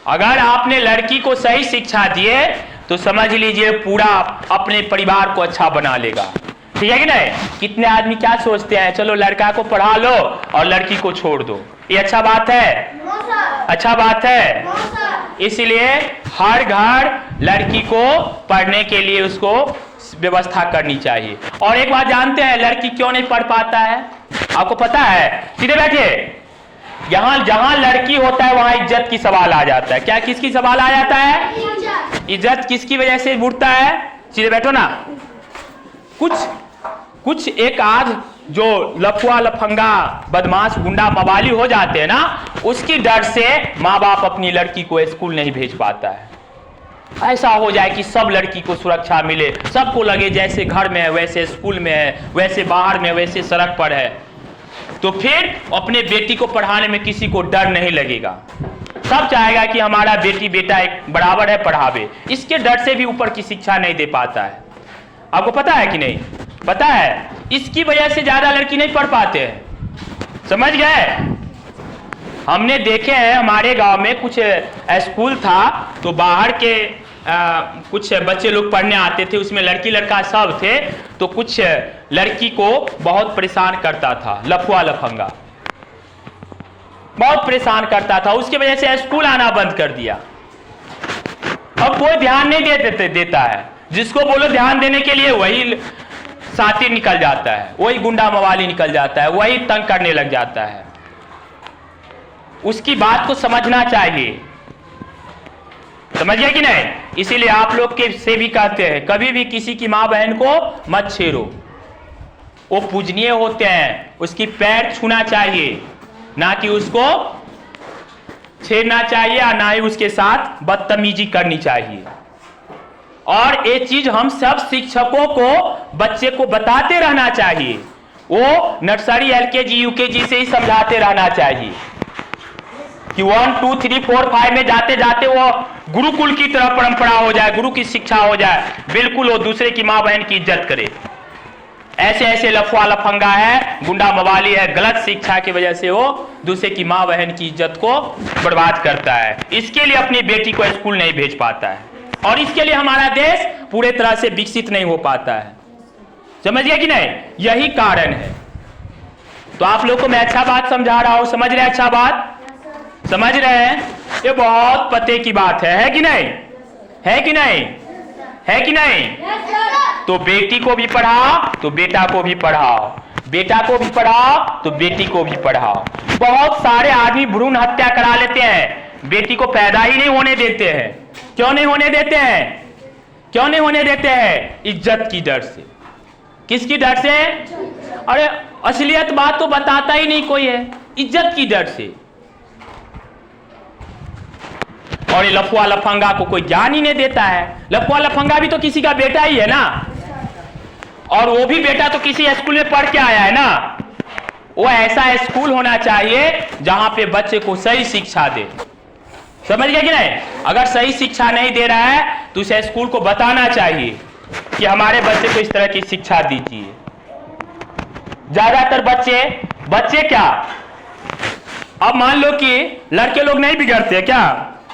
अगर आपने लड़की को सही शिक्षा दिए तो समझ लीजिए पूरा अपने परिवार को अच्छा बना लेगा। ठीक है कि नहीं? कितने आदमी क्या सोचते हैं, चलो लड़का को पढ़ा लो और लड़की को छोड़ दो। ये अच्छा बात है? अच्छा बात है। इसलिए हर घर लड़की को पढ़ने के लिए उसको व्यवस्था करनी चाहिए। और एक बात जानते हैं लड़की क्यों नहीं पढ़ पाता है? आपको पता है? सीधे बैठिए। यहां जहां लड़की होता है वहां इज्जत की सवाल आ जाता है। क्या किसकी सवाल आ जाता है? इज्जत किसकी वजह से उठता है? सीधे बैठो ना। कुछ एक आध जो लफुआ लफंगा बदमाश गुंडा मवाली हो जाते हैं ना, उसकी डर से माँ बाप अपनी लड़की को स्कूल नहीं भेज पाता है। ऐसा हो जाए कि सब लड़की को सुरक्षा मिले, सबको लगे जैसे घर में है वैसे स्कूल में है, वैसे बाहर में वैसे सड़क पर है, तो फिर अपने बेटी को पढ़ाने में किसी को डर नहीं लगेगा। सब चाहेगा कि हमारा बेटी बेटा एक बराबर है, पढ़ावे। इसके डर से भी ऊपर की शिक्षा नहीं दे पाता है। आपको पता है कि नहीं? पता है, इसकी वजह से ज्यादा लड़की नहीं पढ़ पाते हैं। समझ गए? हमने देखे हैं हमारे गांव में कुछ स्कूल था, तो बाहर के कुछ बच्चे लोग पढ़ने आते थे, उसमें लड़की लड़का सब थे, तो कुछ लड़की को बहुत परेशान करता था, लफुआ लफंगा बहुत परेशान करता था। उसकी वजह से स्कूल आना बंद कर दिया। अब कोई ध्यान नहीं देता है। जिसको बोलो ध्यान देने के लिए वही साथी निकल जाता है, वही गुंडा मवाली निकल जाता है, वही तंग करने लग जाता है। उसकी बात को समझना चाहिए। समझिए कि नहीं? इसीलिए आप लोग के से भी कहते हैं कभी भी किसी की मां बहन को मत छेड़ो। वो पूजनीय होते हैं, उसकी पैर छूना चाहिए, ना कि उसको छेड़ना चाहिए और ना ही उसके साथ बदतमीजी करनी चाहिए। और ये चीज हम सब शिक्षकों को बच्चे को बताते रहना चाहिए। वो नर्सरी एलकेजी यूकेजी से ही समझाते रहना चाहिए कि 1 2 3 4 5 में जाते जाते वो गुरुकुल की तरह परंपरा हो जाए, गुरु की शिक्षा हो जाए। बिल्कुल वो दूसरे की मां बहन की इज्जत करे। ऐसे ऐसे लफुआ लफंगा है, गुंडा मवाली है, गलत शिक्षा की वजह से वो दूसरे की मां बहन की इज्जत को बर्बाद करता है। इसके लिए अपनी बेटी को स्कूल नहीं भेज पाता है और इसके लिए हमारा देश पूरे तरह से विकसित नहीं हो पाता है। समझिए कि नहीं? यही कारण है। तो आप लोग को मैं अच्छा बात समझा रहा हूं, समझ रहे? अच्छा बात समझ रहे हैं? ये बहुत पते की बात है कि नहीं? है कि नहीं? है कि नहीं? तो बेटी को भी पढ़ाओ तो बेटा को भी पढ़ाओ, बेटा को भी पढ़ाओ तो बेटी को भी पढ़ाओ। बहुत सारे आदमी भ्रूण हत्या करा लेते हैं, बेटी को पैदा ही नहीं होने देते हैं। क्यों नहीं होने देते हैं? क्यों नहीं होने देते हैं? इज्जत की डर से। किसकी डर से? अरे असलियत बात तो बताता ही नहीं कोई है, इज्जत की डर से। और ये लफुआ लफंगा को कोई ज्ञान ही नहीं देता है। लफुआ लफंगा भी तो किसी का बेटा ही है ना, और वो भी बेटा तो किसी स्कूल में पढ़ के आया है ना। वो ऐसा स्कूल होना चाहिए जहां पे बच्चे को सही शिक्षा दे। समझ गए कि नहीं? अगर सही शिक्षा नहीं दे रहा है तो उस स्कूल को बताना चाहिए कि हमारे बच्चे को इस तरह की शिक्षा दीजिए। ज्यादातर बच्चे क्या, अब मान लो कि लड़के लोग नहीं बिगड़ते क्या?